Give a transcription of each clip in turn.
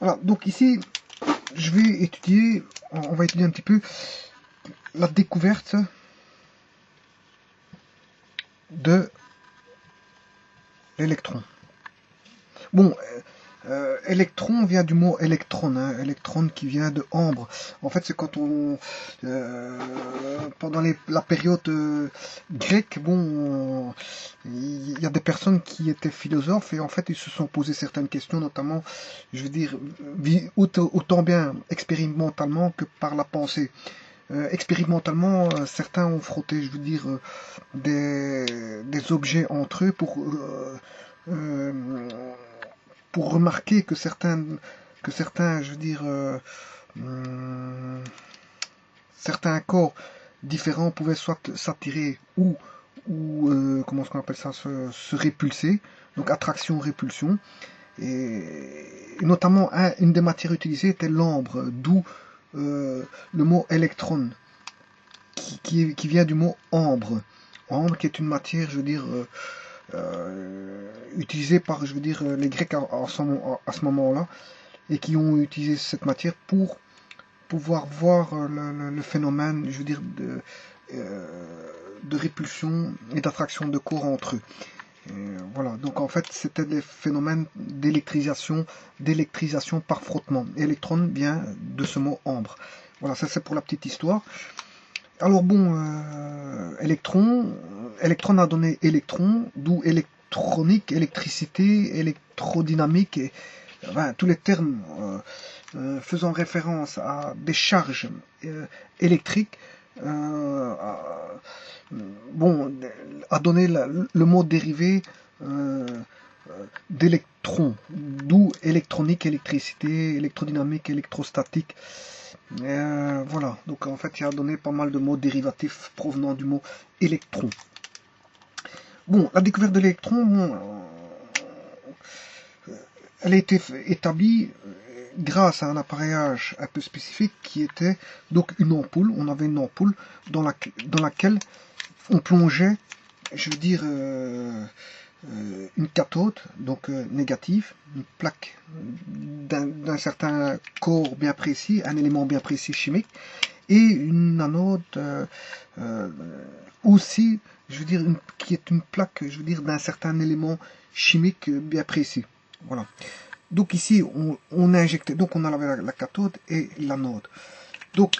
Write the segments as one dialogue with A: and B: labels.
A: Voilà, donc ici, je vais étudier, on va étudier un petit peu la découverte de l'électron. Bon, électron vient du mot électron, hein, électron qui vient de ambre. En fait, c'est quand on, pendant la période grecque, bon, il y a des personnes qui étaient philosophes et en fait ils se sont posé certaines questions, notamment, je veux dire, autant bien expérimentalement que par la pensée. Expérimentalement, certains ont frotté, je veux dire, des objets entre eux euh, pour remarquer que certains, je veux dire, certains corps différents pouvaient soit s'attirer ou comment est-ce qu'on appelle ça, se répulser, donc attraction-répulsion. Et notamment, une des matières utilisées était l'ambre, d'où le mot électron, qui vient du mot ambre. Ambre qui est une matière, je veux dire, utilisée par, je veux dire, les Grecs à ce moment-là, et qui ont utilisé cette matière pour pouvoir voir le phénomène, je veux dire, de répulsion et d'attraction de corps entre eux. Voilà, donc en fait c'était des phénomènes d'électrisation par frottement. Électron vient de ce mot ambre. Voilà, ça c'est pour la petite histoire. Alors bon, électron a donné électron, d'où électronique, électricité, électrodynamique, et enfin, tous les termes faisant référence à des charges électriques, bon, a donné le mot dérivé d'électron, d'où électronique, électricité, électrodynamique, électrostatique. Voilà, donc en fait il a donné pas mal de mots dérivatifs provenant du mot électron. Bon, la découverte de l'électron, bon, elle a été établie grâce à un appareillage un peu spécifique qui était donc une ampoule. On avait une ampoule dans laquelle on plongeait, je veux dire, une cathode, donc négative, une plaque d'un certain corps bien précis, un élément bien précis chimique, et une anode aussi, je veux dire, qui est une plaque, je veux dire, d'un certain élément chimique bien précis. Voilà. Donc ici, on a injecté, donc on a la cathode et l'anode. Donc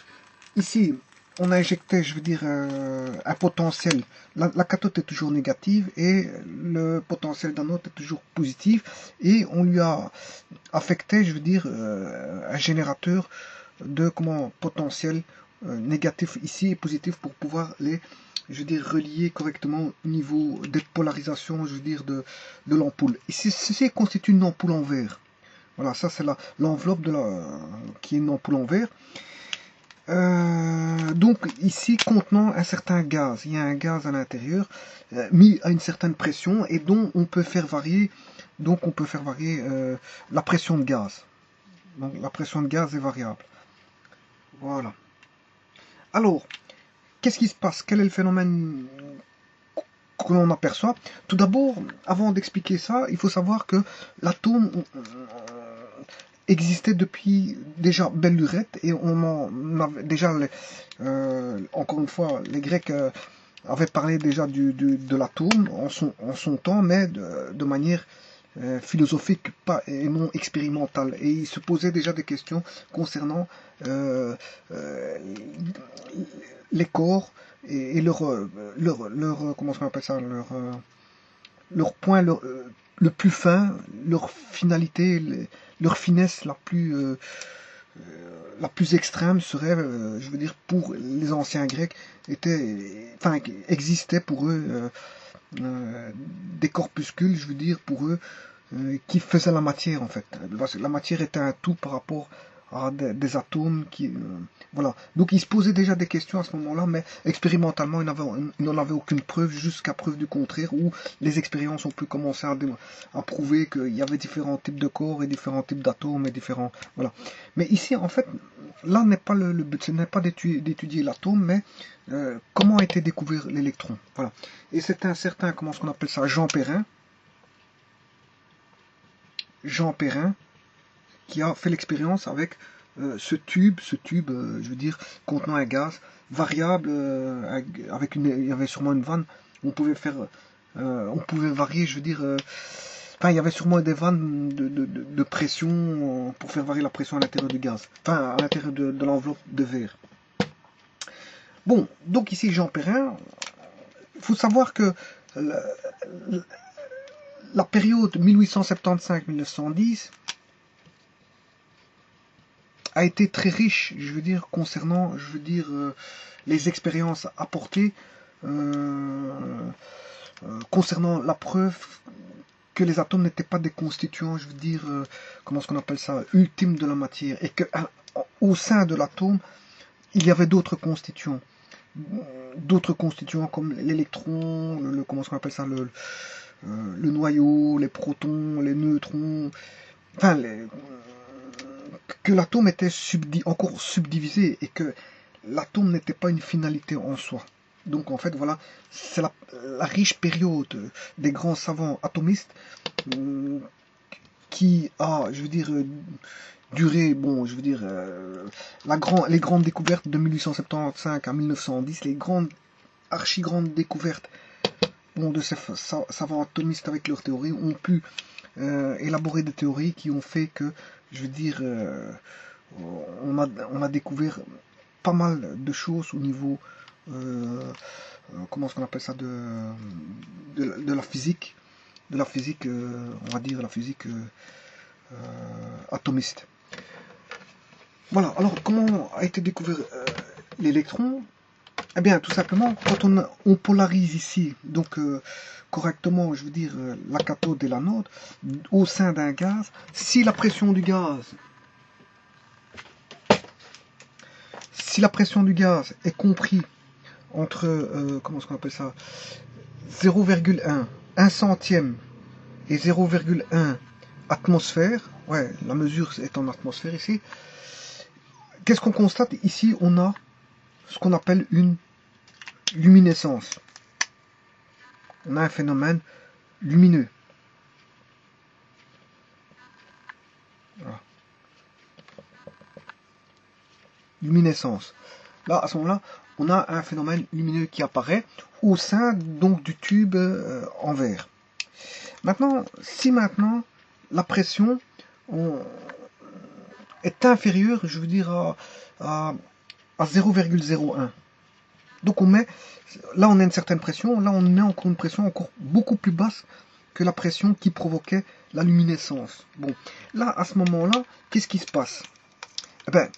A: ici, on a injecté, je veux dire, un potentiel. La cathode est toujours négative et le potentiel d'anode est toujours positif. Et on lui a affecté, je veux dire, un générateur de potentiel négatif ici et positif pour pouvoir je veux dire, relier correctement au niveau des polarisations, je veux dire, de l'ampoule. Ici, ceci constitue une ampoule en verre. Voilà, ça c'est l'enveloppe qui est une ampoule en verre. Donc ici contenant un certain gaz, il y a un gaz à l'intérieur mis à une certaine pression et dont on peut faire varier, la pression de gaz. Donc la pression de gaz est variable. Voilà. Alors, qu'est-ce qui se passe? Quel est le phénomène que l'on aperçoit? Tout d'abord, avant d'expliquer ça, il faut savoir que l'atome existait depuis déjà belle lurette et on en avait déjà encore une fois les Grecs avaient parlé déjà de l'atome en son temps, mais de manière philosophique pas et non expérimentale, et ils se posaient déjà des questions concernant les corps et leur comment on appelle ça, leur point le plus fin, leur finalité, leur finesse la plus extrême serait, je veux dire, pour les anciens Grecs, existait pour eux des corpuscules, je veux dire, pour eux, qui faisaient la matière en fait. Parce que la matière était un tout par rapport à des atomes voilà. Donc ils se posaient déjà des questions à ce moment-là, mais expérimentalement ils n'en avaient aucune preuve jusqu'à preuve du contraire, où les expériences ont pu commencer à prouver qu'il y avait différents types de corps et différents types d'atomes et différents, voilà. Mais ici en fait, là n'est pas le but, ce n'est pas d'étudier l'atome, mais comment a été découvert l'électron, voilà. Et c'est un certain, comment est-ce qu'on appelle ça, Jean Perrin, qui a fait l'expérience avec ce tube, je veux dire, contenant un gaz variable, avec il y avait sûrement une vanne, on pouvait faire, on pouvait varier, je veux dire, enfin, il y avait sûrement des vannes de pression pour faire varier la pression à l'intérieur du gaz, enfin, à l'intérieur de l'enveloppe de verre. Bon, donc ici Jean Perrin, il faut savoir que la période 1875-1910 a été très riche, je veux dire, concernant, les expériences apportées concernant la preuve que les atomes n'étaient pas des constituants, je veux dire, comment est-ce qu'on appelle ça, ultimes de la matière, et que au sein de l'atome, il y avait d'autres constituants comme l'électron, comment est-ce qu'on appelle ça, le noyau, les protons, les neutrons, enfin, que l'atome était encore subdivisé et que l'atome n'était pas une finalité en soi. Donc en fait, voilà, c'est la riche période des grands savants atomistes qui a, je veux dire, duré, bon, je veux dire, les grandes découvertes de 1875 à 1910, les archi-grandes découvertes de ces savants atomistes avec leurs théories ont pu élaborer des théories qui ont fait que, je veux dire, on a découvert pas mal de choses au niveau, comment est-ce qu'on appelle ça, de la physique, on va dire la physique atomiste. Voilà, alors comment a été découvert l'électron? Eh bien, tout simplement, quand on polarise ici, donc correctement, je veux dire, la cathode et l'anode, au sein d'un gaz, si la pression du gaz est comprise entre, comment est-ce qu'on appelle ça, 0,1, 1 centième et 0,1 atmosphère, ouais, la mesure est en atmosphère ici, qu'est-ce qu'on constate? Ici, on a ce qu'on appelle une luminescence. On a un phénomène lumineux. Voilà. Luminescence. Là, à ce moment-là, on a un phénomène lumineux qui apparaît au sein donc du tube en verre. Maintenant, si maintenant la pression est inférieure, je veux dire à 0,01. Donc on a une certaine pression, là on met encore une pression encore beaucoup plus basse que la pression qui provoquait la luminescence. Bon, là à ce moment-là, qu'est-ce qui se passe? Eh ben,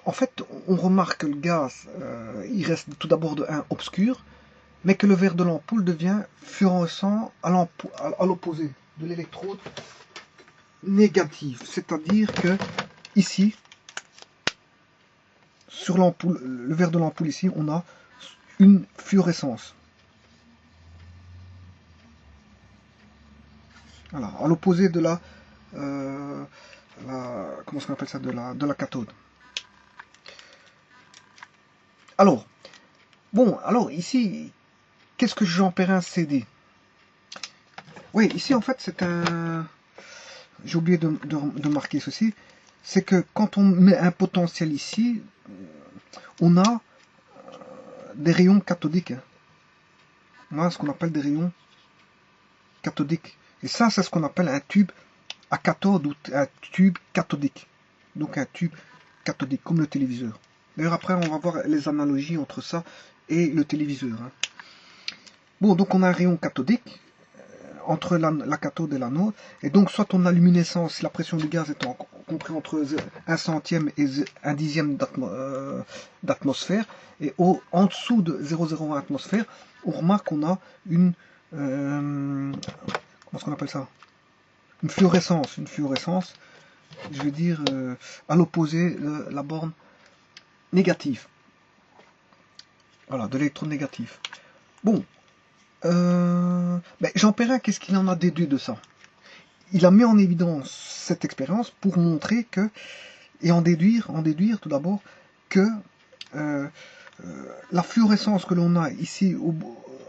A: en fait, on remarque que le gaz, il reste tout d'abord de 1 obscur, mais que le verre de l'ampoule devient fluorescent à l'opposé de l'électrode négative. C'est-à-dire que ici, sur l'ampoule, le verre de l'ampoule ici, on a une fluorescence. Voilà, à l'opposé de comment est-ce qu'on appelle ça, de la cathode. Alors, bon, alors ici, qu'est-ce que Jean Perrin s'est dit? Oui, ici en fait c'est un... J'ai oublié de marquer ceci, c'est que quand on met un potentiel ici, on a des rayons cathodiques. On a ce qu'on appelle des rayons cathodiques. Et ça, c'est ce qu'on appelle un tube à cathode ou un tube cathodique. Donc un tube cathodique, comme le téléviseur. D'ailleurs, après, on va voir les analogies entre ça et le téléviseur. Bon, donc on a un rayon cathodique entre la cathode et l'anode. Et donc, soit on a luminescence, si la pression du gaz est compris entre 1 centième et 1 dixième d'atmosphère. Et en dessous de 0,01 atmosphère, on remarque qu'on a une... comment est-ce qu'on appelle ça? Une fluorescence, je veux dire, à l'opposé de la borne négative. Voilà, de l'électron négatif. Bon, Jean Perrin, qu'est-ce qu'il en a déduit de ça? Il a mis en évidence cette expérience pour montrer que, et en déduire tout d'abord, que la fluorescence que l'on a ici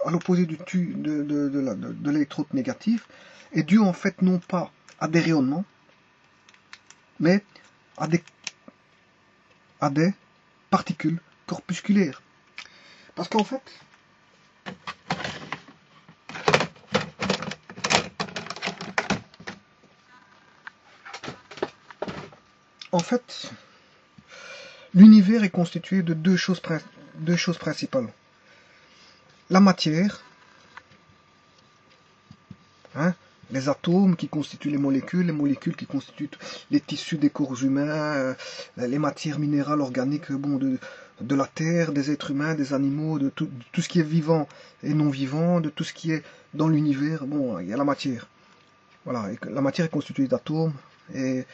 A: à l'opposé du tube de l'électrode négatif est due en fait non pas à des rayonnements, mais à des particules corpusculaires. Parce qu'en fait, l'univers est constitué de deux choses principales. La matière, hein, les atomes qui constituent les molécules qui constituent les tissus des corps humains, les matières minérales organiques, bon, de la terre, des êtres humains, des animaux, de tout ce qui est vivant et non vivant, de tout ce qui est dans l'univers. Bon, il y a la matière. Voilà, et la matière est constituée d'atomes, et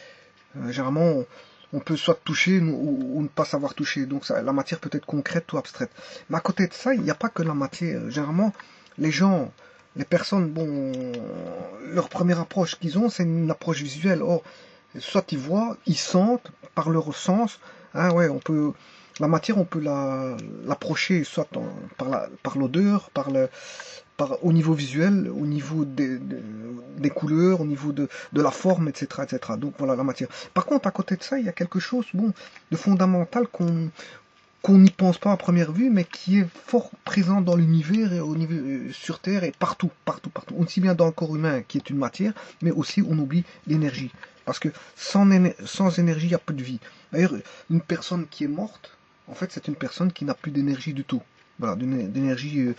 A: généralement, on peut soit toucher ou ne pas savoir toucher. Donc ça, la matière peut être concrète ou abstraite. Mais à côté de ça, il n'y a pas que la matière. Généralement, les personnes, bon, leur première approche qu'ils ont, c'est une approche visuelle. Or, soit ils voient, ils sentent par leur sens. Hein, ouais, la matière, on peut l'approcher soit par l'odeur, au niveau visuel, au niveau des couleurs, au niveau de la forme, etc., etc. Donc voilà la matière. Par contre, à côté de ça, il y a quelque chose, bon, de fondamental qu'on n'y pense pas à première vue, mais qui est fort présent dans l'univers et au niveau sur Terre et partout. Aussi bien dans le corps humain, qui est une matière, mais aussi on oublie l'énergie. Parce que sans énergie, il n'y a pas de vie. D'ailleurs, une personne qui est morte, en fait, c'est une personne qui n'a plus d'énergie du tout. Voilà, d'énergie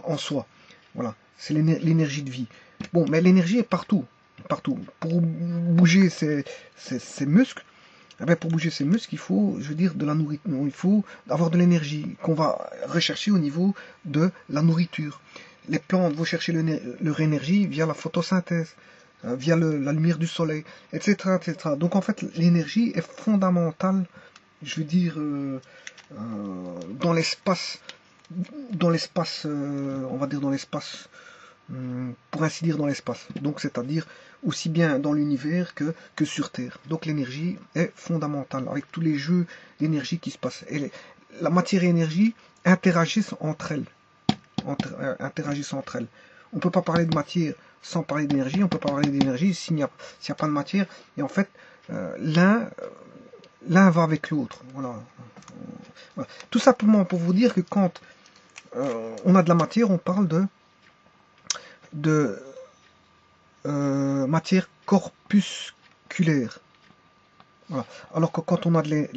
A: en soi. Voilà, c'est l'énergie de vie. Bon, mais l'énergie est partout. Partout. Pour bouger ses muscles, eh bien, pour bouger ses muscles, il faut, je veux dire, de la nourriture. Il faut avoir de l'énergie qu'on va rechercher au niveau de la nourriture. Les plantes vont chercher leur énergie via la photosynthèse, via la lumière du soleil, etc., etc. Donc en fait, l'énergie est fondamentale, je veux dire, dans l'espace, on va dire dans l'espace, pour ainsi dire dans l'espace. Donc c'est-à-dire aussi bien dans l'univers que sur Terre. Donc l'énergie est fondamentale, avec tous les jeux d'énergie qui se passent. Et la matière et l'énergie interagissent entre elles. On ne peut pas parler de matière sans parler d'énergie, on ne peut pas parler d'énergie s'il n'y a pas de matière. Et en fait, l'un va avec l'autre. Voilà. Tout simplement pour vous dire que quand on a de la matière, on parle de matière corpusculaire. Voilà. Alors que quand on a de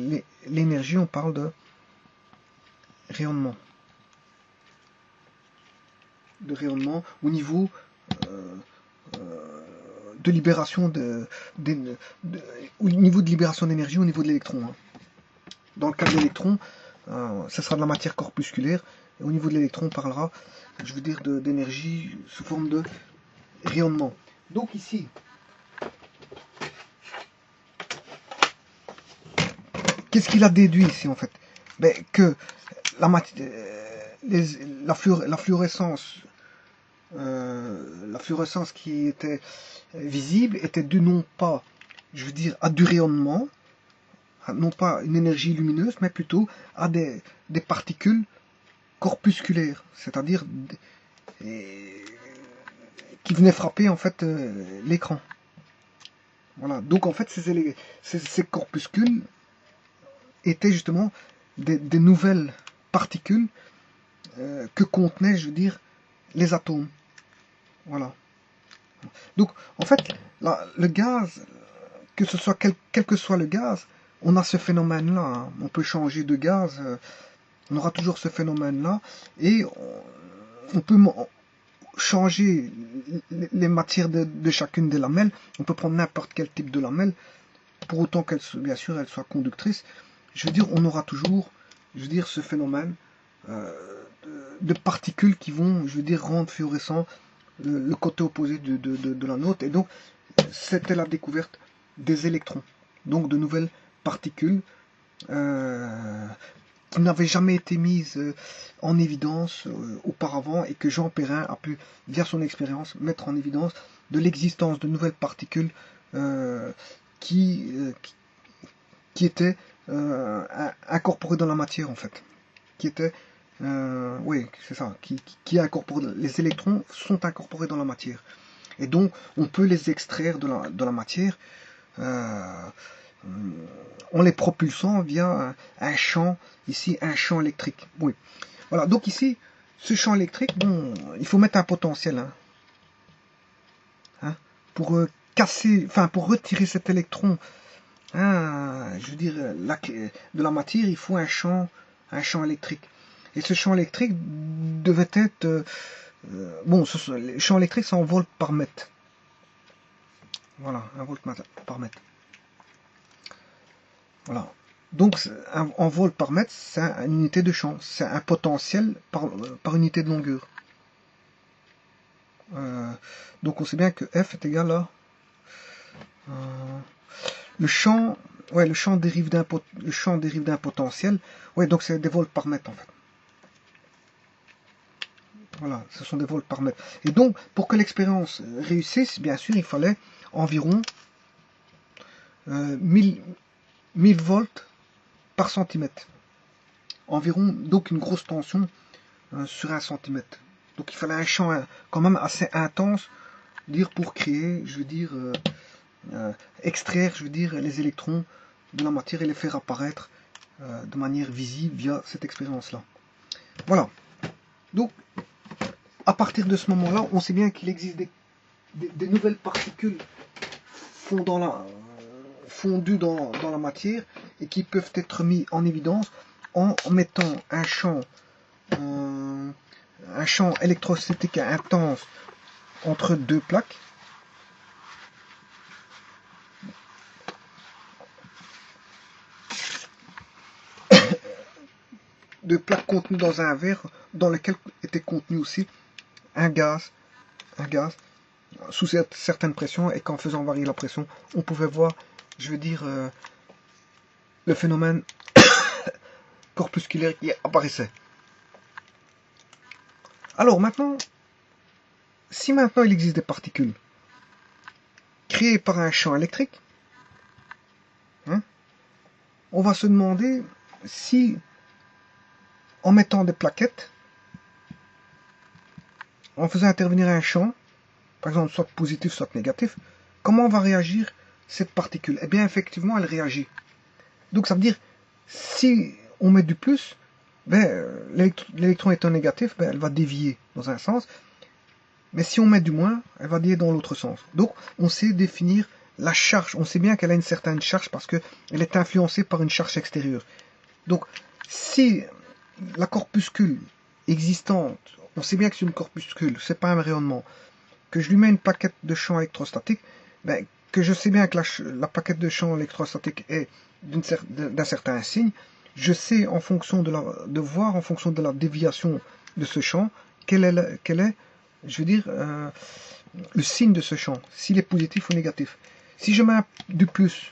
A: l'énergie, on parle de rayonnement. De rayonnement au niveau de libération au niveau de libération d'énergie au niveau de l'électron. Hein. Dans le cas de l'électron, ce sera de la matière corpusculaire. Et au niveau de l'électron, on parlera, je veux dire, d'énergie sous forme de rayonnement. Donc ici, qu'est-ce qu'il a déduit ici en fait? Ben, que la fluorescence qui était visible était due non pas, je veux dire, à du rayonnement, non pas une énergie lumineuse, mais plutôt à des particules corpusculaires, c'est-à-dire qui venaient frapper en fait l'écran. Voilà. Donc en fait ces corpuscules étaient justement des nouvelles particules que contenaient, je veux dire, les atomes. Voilà. Donc en fait le gaz, que ce soit quel que soit le gaz, on a ce phénomène-là. Hein. On peut changer de gaz, on aura toujours ce phénomène-là, et on peut changer les matières de chacune des lamelles. On peut prendre n'importe quel type de lamelle, pour autant qu'elle, bien sûr, elle soit conductrice. Je veux dire, on aura toujours, je veux dire, ce phénomène de particules qui vont, je veux dire, rendre fluorescent le côté opposé de la nôtre. Et donc, c'était la découverte des électrons, donc de nouvelles particules qui n'avaient jamais été mises en évidence auparavant, et que Jean Perrin a pu, via son expérience, mettre en évidence de l'existence de nouvelles particules qui étaient incorporées dans la matière en fait, qui étaient oui, c'est ça, qui incorporent. Les électrons sont incorporés dans la matière, et donc on peut les extraire de la matière en les propulsant via un champ, ici un champ électrique. Oui. Voilà, donc ici, ce champ électrique, bon, il faut mettre un potentiel, hein, pour casser, enfin pour retirer cet électron, je veux dire, de la matière, il faut un champ électrique. Et ce champ électrique devait être, bon, le champ électrique c'est en volts par mètre. Voilà, 1 volt par mètre. Voilà. Donc, en volts par mètre, c'est une unité de champ. C'est un potentiel par unité de longueur. Donc, on sait bien que F est égal à... le champ dérive d'un potentiel. Ouais, donc c'est des volts par mètre, en fait. Voilà, ce sont des volts par mètre. Et donc, pour que l'expérience réussisse, bien sûr, il fallait environ 1000 volts par centimètre. Environ, donc une grosse tension sur 1 centimètre. Donc il fallait un champ quand même assez intense, pour créer, je veux dire, extraire, je veux dire, les électrons de la matière et les faire apparaître de manière visible via cette expérience-là. Voilà. Donc, à partir de ce moment-là, on sait bien qu'il existe des nouvelles particules fondues dans la matière et qui peuvent être mis en évidence en mettant un champ électrostatique intense entre deux plaques. Deux plaques contenues dans un verre dans lequel était contenu aussi un gaz sous certaines pressions, et qu'en faisant varier la pression, on pouvait voir, je veux dire, le phénomène corpusculaire qui apparaissait. Alors maintenant, si maintenant il existe des particules créées par un champ électrique, on va se demander si, en mettant des plaquettes, en faisant intervenir un champ, par exemple soit positif, soit négatif, comment va réagir cette particule? Eh bien, effectivement, elle réagit. Donc ça veut dire, si on met du plus, l'électron étant négatif, elle va dévier dans un sens. Mais si on met du moins, elle va dévier dans l'autre sens. Donc on sait définir la charge. On sait bien qu'elle a une certaine charge parce qu'elle est influencée par une charge extérieure. Donc si la corpuscule existante, on sait bien que c'est une corpuscule, c'est pas un rayonnement, que je lui mets une plaquette de champ électrostatique, que je sais bien que la plaquette de champ électrostatique est d'un certain signe, je sais en fonction de voir en fonction de la déviation de ce champ, quel est, je veux dire, le signe de ce champ, s'il est positif ou négatif. Si je mets du plus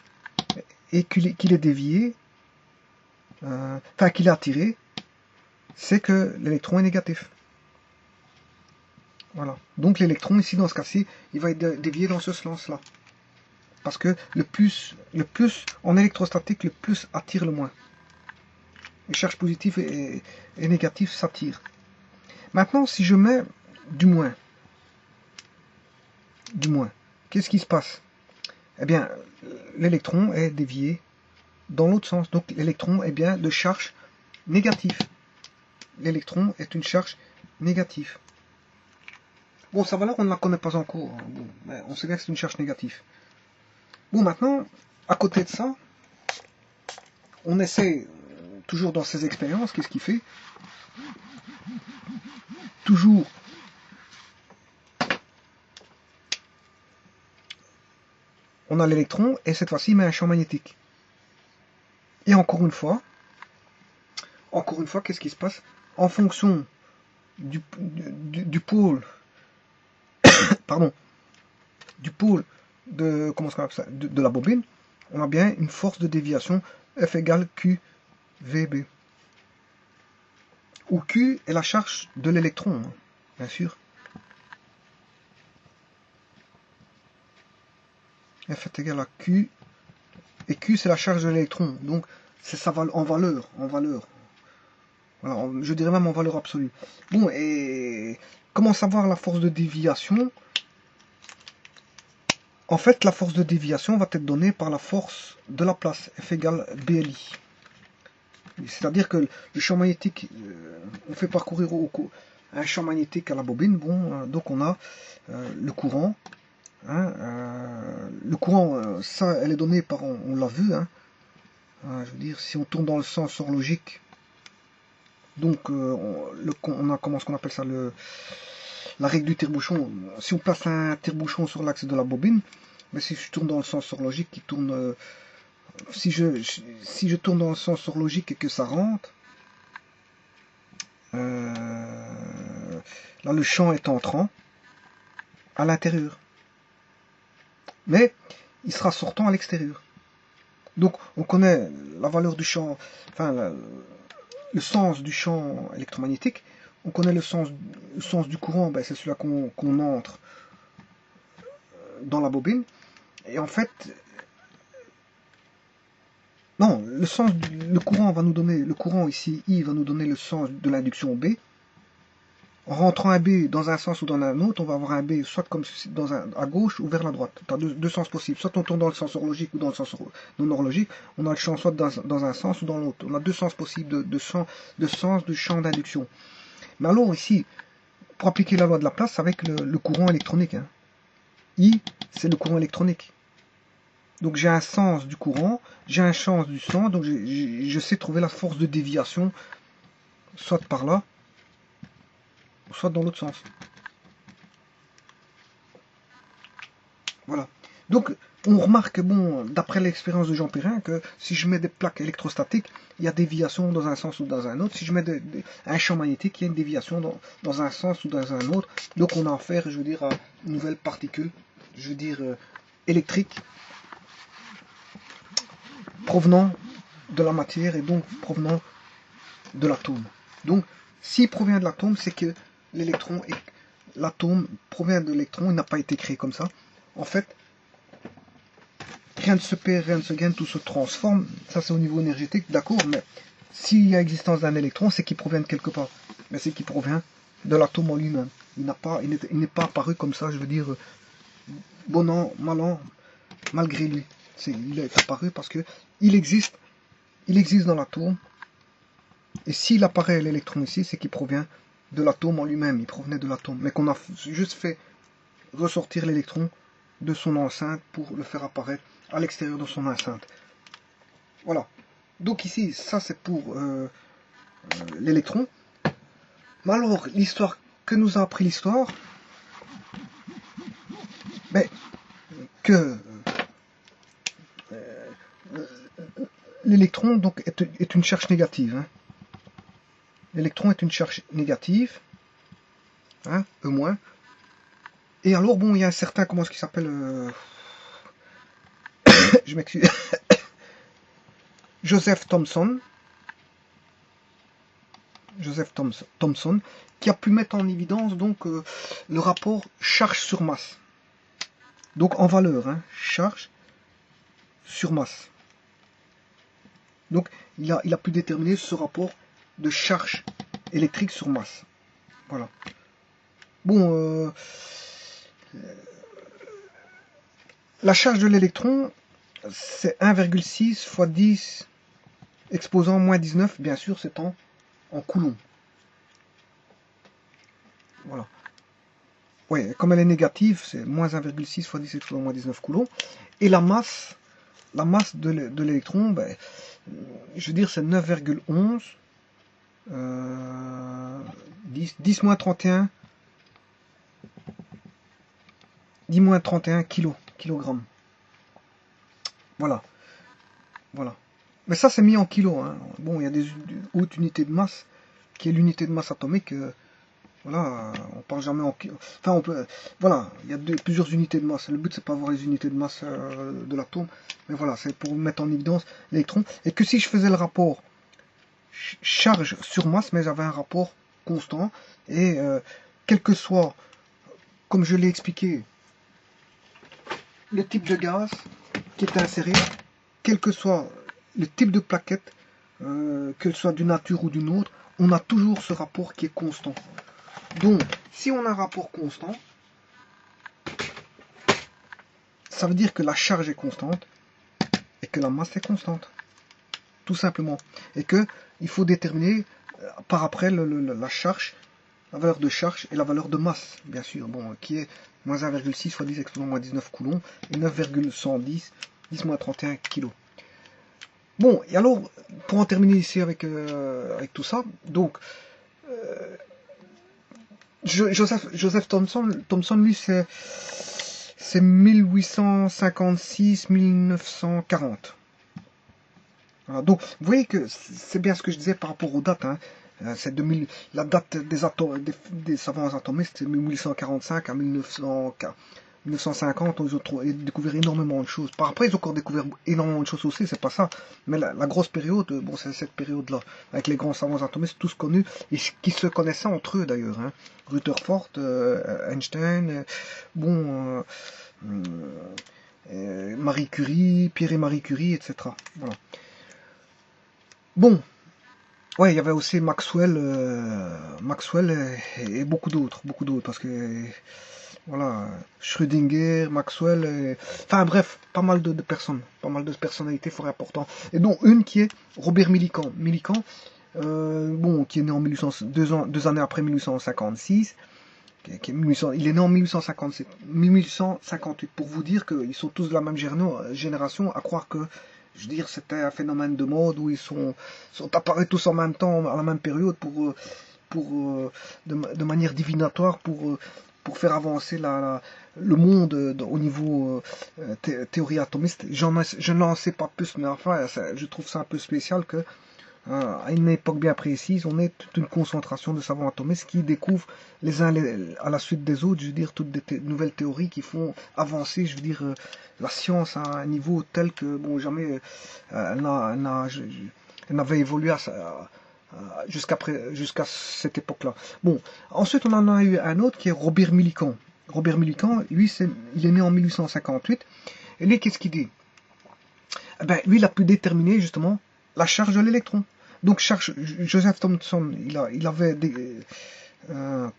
A: et qu'il est dévié, enfin qu'il est attiré, c'est que l'électron est négatif. Voilà. Donc l'électron ici dans ce cas-ci, il va être dévié dans ce sens-là. Parce que le plus en électrostatique, le plus attire le moins. Les charges positives et négatives s'attirent. Maintenant, si je mets du moins, qu'est-ce qui se passe? Eh bien, l'électron est dévié dans l'autre sens. Donc l'électron est bien de charge négative. L'électron est une charge négative. Bon, sa valeur, on ne la connaît pas encore. Bon, on sait bien que c'est une charge négative. Bon, maintenant, à côté de ça, on essaie, toujours dans ces expériences, qu'est-ce qu'il fait? Toujours on a l'électron, et cette fois-ci, il met un champ magnétique. Et encore une fois, qu'est-ce qui se passe? En fonction du pôle, pardon, du pôle de, comment on appelle ça, de la bobine, on a bien une force de déviation F égale QVB. Où Q est la charge de l'électron, bien sûr. F est égal à Q, et Q c'est la charge de l'électron, donc c'est ça en valeur. Voilà, je dirais même en valeur absolue. Bon, et comment savoir la force de déviation? En fait, la force de déviation va être donnée par la force de la place, F égale BLI. C'est-à-dire que le champ magnétique, on fait parcourir un champ magnétique à la bobine. Bon, donc on a le courant. Hein, le courant, ça, elle est donnée par, on l'a vu. Hein, je veux dire, si on tourne dans le sens horlogique, donc on a comment ce qu'on appelle ça, la règle du tire-bouchon. Si on place un tire-bouchon sur l'axe de la bobine, mais si je tourne dans le sens horlogique qui tourne, si je tourne dans le sens horlogique et que ça rentre, là le champ est entrant à l'intérieur, mais il sera sortant à l'extérieur. Donc on connaît la valeur du champ, enfin le sens du champ électromagnétique. On connaît le sens du courant, ben, c'est celui-là qu'on entre dans la bobine. Et en fait, non, le courant va nous donner, le courant ici, I, va nous donner le sens de l'induction B. En rentrant un B dans un sens ou dans un autre, on va avoir un B soit comme à gauche ou vers la droite. Tu as deux sens possibles. Soit on tourne dans le sens horlogique ou dans le sens non horlogique. On a le champ soit dans un sens ou dans l'autre. On a deux sens possibles de sens du champ d'induction. Mais alors ici, pour appliquer la loi de Laplace avec le courant électronique, hein. I, c'est le courant électronique. Donc j'ai un sens du courant, j'ai un sens du sens, donc je sais trouver la force de déviation, soit par là, soit dans l'autre sens. Voilà. Donc on remarque, bon, d'après l'expérience de Jean Perrin, que si je mets des plaques électrostatiques, il y a déviation dans un sens ou dans un autre. Si je mets un champ magnétique, il y a une déviation dans un sens ou dans un autre. Donc on a affaire, je veux dire, à une nouvelle particule, je veux dire, électrique, provenant de la matière et donc provenant de l'atome. Donc s'il provient de l'atome, c'est que l'atome provient de l'électron, il n'a pas été créé comme ça. En fait, rien ne se perd, rien ne se gagne, tout se transforme. Ça, c'est au niveau énergétique, d'accord, mais s'il y a existence d'un électron, c'est qu'il provient de quelque part. Mais c'est qu'il provient de l'atome en lui-même. Il n'est pas apparu comme ça, je veux dire, bon an, mal an, malgré lui. Il est apparu parce que il existe dans l'atome. Et s'il apparaît l'électron ici, c'est qu'il provient de l'atome en lui-même. Il provenait de l'atome. Mais qu'on a juste fait ressortir l'électron de son enceinte pour le faire apparaître à l'extérieur de son enceinte. Voilà. Donc ici, ça c'est pour l'électron. Mais alors, l'histoire que nous a appris l'histoire, mais que l'électron donc est une charge négative. Hein. L'électron est une charge négative, hein, E-. Et alors, bon, il y a un certain, comment est-ce qu'il s'appelle je m'excuse. Joseph Thomson, qui a pu mettre en évidence donc le rapport charge sur masse. Donc en valeur, hein, charge sur masse. Donc il a pu déterminer ce rapport de charge électrique sur masse. Voilà. Bon, la charge de l'électron, c'est 1,6 fois 10 exposant moins 19, bien sûr, c'est en coulombs. Voilà. Ouais, comme elle est négative, c'est moins 1,6 fois 10 exposant moins 19 coulombs. Et la masse de l'électron, ben, je veux dire, c'est 9,11 10 moins 31 10 moins 31 kilogrammes. Voilà. Voilà. Mais ça, c'est mis en kilos. Hein. Bon, il y a des hautes unités de masse, qui est l'unité de masse atomique. Voilà, on parle jamais en kilos. Enfin, on peut. Voilà, il y a plusieurs unités de masse. Le but, c'est pas avoir les unités de masse de l'atome. Mais voilà, c'est pour mettre en évidence l'électron. Et que si je faisais le rapport charge sur masse, mais j'avais un rapport constant. Et quel que soit, comme je l'ai expliqué, le type de gaz qui est inséré, quel que soit le type de plaquette, qu'elle soit d'une nature ou d'une autre, on a toujours ce rapport qui est constant. Donc, si on a un rapport constant, ça veut dire que la charge est constante et que la masse est constante. Tout simplement. Et que il faut déterminer par après la charge, la valeur de charge et la valeur de masse, bien sûr, bon, qui est moins 1,6 fois 10 exposant moins 19 coulombs et 9,110 10 moins 31 kg. Bon, et alors, pour en terminer ici avec tout ça, donc, Joseph Thomson, lui, c'est 1856-1940. Voilà, donc, vous voyez que c'est bien ce que je disais par rapport aux dates. Hein. C'est la date des savants atomistes, c'est 1845 à 1950, ils ont découvert énormément de choses. Par après, ils ont encore découvert énormément de choses aussi, c'est pas ça. Mais la grosse période, bon, c'est cette période-là, avec les grands savants atomistes, tous connus, et qui se connaissaient entre eux d'ailleurs. Hein. Rutherford, Einstein, bon, Marie Curie, Pierre et Marie Curie, etc. Voilà. Bon, ouais, il y avait aussi Maxwell, et beaucoup d'autres, parce que voilà, Schrödinger, Maxwell, enfin bref, pas mal de personnes, pas mal de personnalités fort importantes, et dont une qui est Robert Millikan. Millikan, bon, qui est né en 2 années après 1856. Il est né en 1858, pour vous dire qu'ils sont tous de la même génération, à croire que, je veux dire, c'était un phénomène de mode où ils sont apparus tous en même temps, à la même période, de manière divinatoire, pour faire avancer le monde au niveau théorie atomiste. Je n'en sais pas plus, mais enfin, je trouve ça un peu spécial que à une époque bien précise, on est toute une concentration de savants atomistes qui découvrent les uns à la suite des autres, je veux dire, toutes des nouvelles théories qui font avancer, je veux dire, la science à un niveau tel que, bon, jamais elle n'avait évolué jusqu'à cette époque-là. Bon, ensuite on en a eu un autre qui est Robert Millikan. Robert Millikan, lui, il est né en 1858, et lui, qu'est-ce qu'il dit? Eh ben, lui, il a pu déterminer, justement, la charge de l'électron. Donc Joseph Thomson, il avait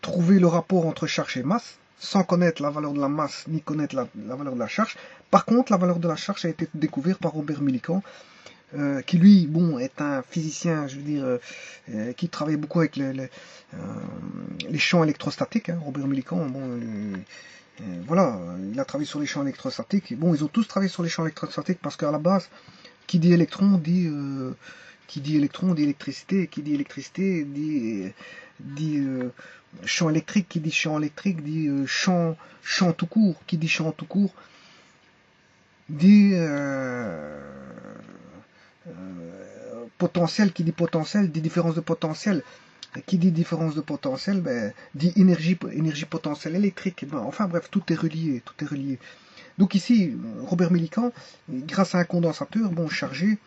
A: trouvé le rapport entre charge et masse, sans connaître la valeur de la masse, ni connaître la valeur de la charge. Par contre, la valeur de la charge a été découverte par Robert Millikan, qui lui, bon, est un physicien, je veux dire, qui travaille beaucoup avec les champs électrostatiques. Hein, Robert Millikan, bon, voilà, il a travaillé sur les champs électrostatiques. Et bon, ils ont tous travaillé sur les champs électrostatiques parce qu'à la base, qui dit électron dit électricité, qui dit électricité dit champ électrique, qui dit champ électrique dit champ tout court, qui dit champ tout court dit potentiel, qui dit potentiel dit différence de potentiel, qui dit différence de potentiel ben, dit énergie potentielle électrique. Ben, enfin bref, tout est relié, Donc ici, Robert Millikan, grâce à un condensateur bon chargé,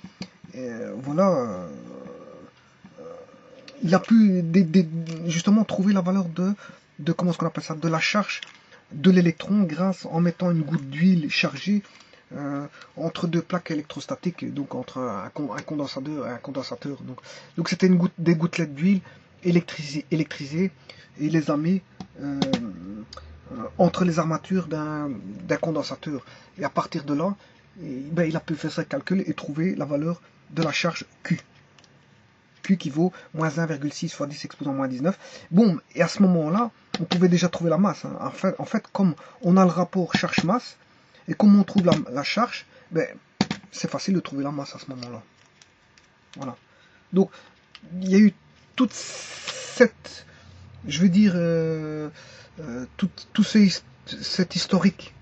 A: voilà, il a pu justement trouver la valeur de comment est-ce qu'on appelle ça, de la charge de l'électron grâce en mettant une goutte d'huile chargée entre deux plaques électrostatiques, donc entre un condensateur et un condensateur. Donc c'était des gouttelettes d'huile électrisées, et il les a mis entre les armatures d'un condensateur. Et à partir de là, ben, il a pu faire ses calculs et trouver la valeur de la charge Q. Q qui vaut moins 1,6 fois 10 exposant moins 19. Bon, et à ce moment-là, on pouvait déjà trouver la masse. Hein. En fait, comme on a le rapport charge-masse, et comme on trouve la charge, ben, c'est facile de trouver la masse à ce moment-là. Voilà. Donc, il y a eu toute cette, je veux dire, cet historique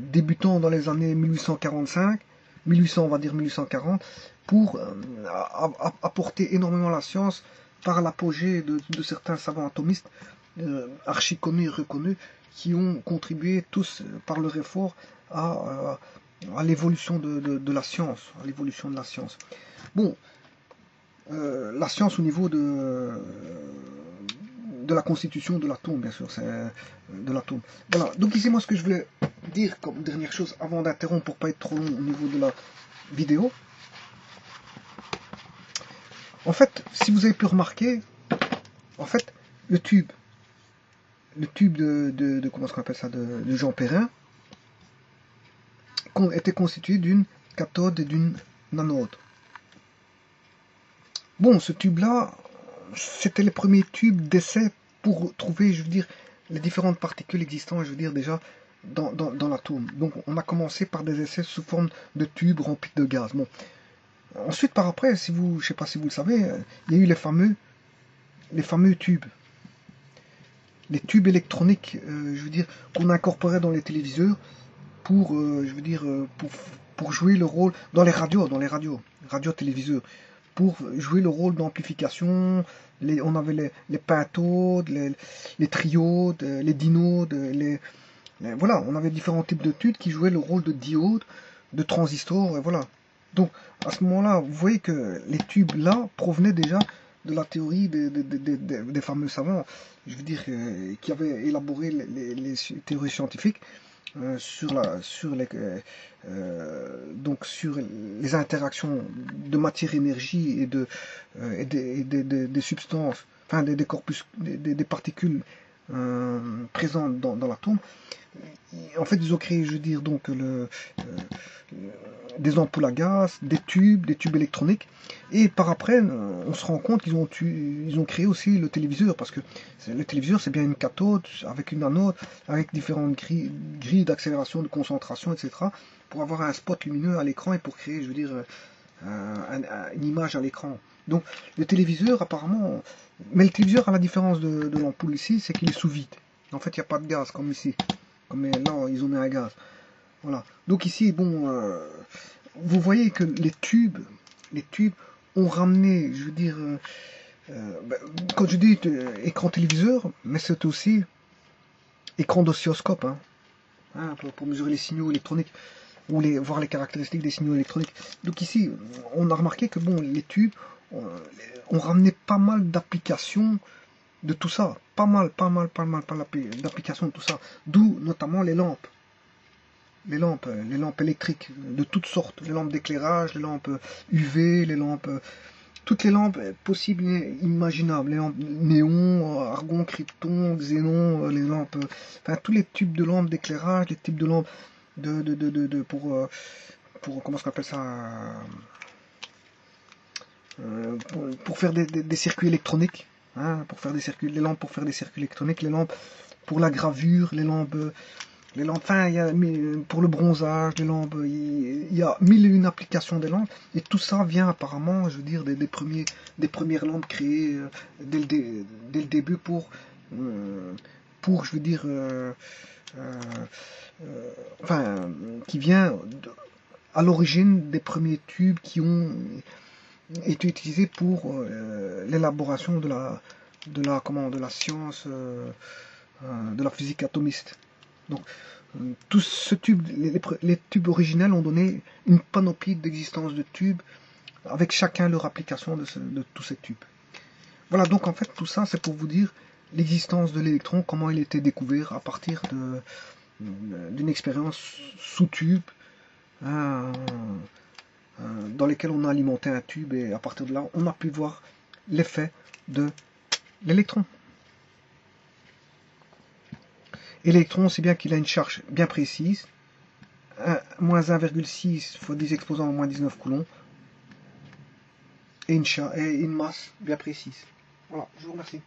A: débutant dans les années 1845, 1800, on va dire 1840, pour apporter énormément la science par l'apogée de certains savants atomistes archi connus et reconnus qui ont contribué tous par leur effort à l'évolution de la science, Bon, la science au niveau de la constitution de l'atome, bien sûr, c'est de l'atome. Voilà, donc ici, moi, ce que je voulais dire comme dernière chose, avant d'interrompre pour pas être trop long au niveau de la vidéo, en fait, si vous avez pu remarquer, en fait, le tube de comment est-ce qu'on appelle ça, de Jean Perrin, était constitué d'une cathode et d'une anode. Bon, ce tube-là, c'était les premiers tubes d'essai pour trouver, je veux dire, les différentes particules existantes, je veux dire, déjà, dans l'atome. Donc, on a commencé par des essais sous forme de tubes remplis de gaz. Bon. Ensuite, par après, je sais pas si vous le savez, il y a eu les fameux tubes. Les tubes électroniques, je veux dire, qu'on incorporait dans les téléviseurs pour, je veux dire, pour jouer le rôle, dans les radios, radio-téléviseurs, pour jouer le rôle d'amplification. On avait les pentodes, les triodes, les dinodes, voilà, on avait différents types de tubes qui jouaient le rôle de diodes, de transistors, et voilà. Donc, à ce moment-là, vous voyez que les tubes-là provenaient déjà de la théorie des fameux savants, je veux dire, qui avaient élaboré les théories scientifiques sur les interactions de matière-énergie et des substances, enfin des corpus, des particules présentes dans l'atome. En fait, ils ont créé, je veux dire, donc des ampoules à gaz, des tubes électroniques. Et par après, on se rend compte qu'ils ont créé aussi le téléviseur, parce que le téléviseur, c'est bien une cathode avec une anode, avec différentes grilles d'accélération, de concentration, etc., pour avoir un spot lumineux à l'écran et pour créer, je veux dire, une image à l'écran. Donc, le téléviseur, apparemment, mais le téléviseur, à la différence de l'ampoule ici, c'est qu'il est sous vide. En fait, il n'y a pas de gaz comme ici. Comme là, ils ont mis un gaz. Voilà. Donc ici, bon, vous voyez que les tubes ont ramené, je veux dire, quand je dis écran téléviseur, mais c'est aussi écran d'oscilloscope, hein, pour mesurer les signaux électroniques ou voir les caractéristiques des signaux électroniques. Donc ici, on a remarqué que bon, les tubes ont ramené pas mal d'applications de tout ça, pas mal d'applications de tout ça, d'où notamment les lampes électriques de toutes sortes, les lampes d'éclairage, les lampes UV, toutes les lampes possibles et imaginables, les lampes néon, argon, krypton, xénon, les lampes, enfin tous les types de lampes d'éclairage, les types de lampes pour comment on appelle ça, pour faire des circuits électroniques. Hein, les lampes pour faire des circuits électroniques, les lampes pour la gravure, les lampes, enfin, pour le bronzage, les lampes, il y a mille et une applications des lampes, et tout ça vient apparemment, je veux dire, des premières lampes créées dès le début pour je veux dire, enfin, qui vient à l'origine des premiers tubes qui ont été utilisés pour l'élaboration de la science de la physique atomiste. Donc tout ce tube, les tubes originels ont donné une panoplie d'existence de tubes avec chacun leur application de tous ces tubes. Voilà, donc en fait tout ça c'est pour vous dire l'existence de l'électron, comment il a été découvert à partir d'une expérience sous tube, dans lesquels on a alimenté un tube, et à partir de là on a pu voir l'effet de l'électron. Et l'électron, c'est bien qu'il a une charge bien précise, moins 1,6 fois 10 exposant à moins 19 coulombs, et une masse bien précise. Voilà, je vous remercie.